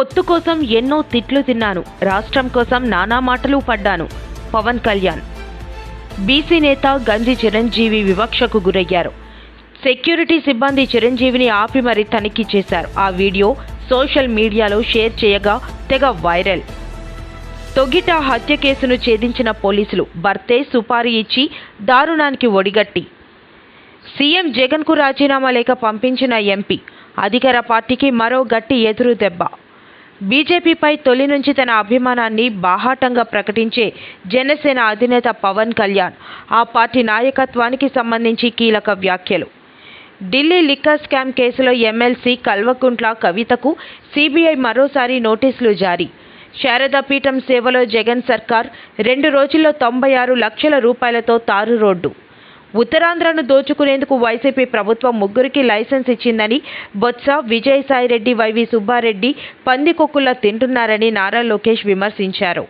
పొత్తు కోసం ఎన్నో తిట్లు తిన్నాను, రాష్ట్రం కోసం నానా మాటలు పడ్డాను. పవన్ కళ్యాణ్. బీసీ నేత గంజి చిరంజీవి వివక్షకు గురయ్యారు. సెక్యూరిటీ సిబ్బంది చిరంజీవిని ఆపి మరీ తనిఖీ చేశారు. ఆ వీడియో సోషల్ మీడియాలో షేర్ చేయగా తెగ వైరల్. తొగిట హత్య కేసును ఛేదించిన పోలీసులు భర్తే సుపారీ ఇచ్చి దారుణానికి ఒడిగట్టి. సీఎం జగన్కు రాజీనామా లేఖ పంపించిన ఎంపీ. అధికార పార్టీకి మరో గట్టి ఎదురు దెబ్బ. బీజేపీపై తొలి నుంచి తన అభిమానాన్ని బాహాటంగా ప్రకటించే జనసేన అధినేత పవన్ కళ్యాణ్ ఆ పార్టీ నాయకత్వానికి సంబంధించి కీలక వ్యాఖ్యలు. ఢిల్లీ లిక్కర్ స్కామ్ కేసులో ఎమ్మెల్సీ కల్వకుంట్ల కవితకు సీబీఐ మరోసారి నోటీసులు జారీ. శారదాపీఠం సేవలో జగన్ సర్కార్ 2 రోజుల్లో 96 లక్షల రూపాయలతో తారు రోడ్డు. ఉత్తరాంధ్రను దోచుకునేందుకు వైసీపీ ప్రభుత్వం 3కి లైసెన్స్ ఇచ్చిందని బొత్స, విజయసాయిరెడ్డి, వైవి సుబ్బారెడ్డి పందికొక్కులా తింటున్నారని నారా లోకేష్ విమర్శించారు.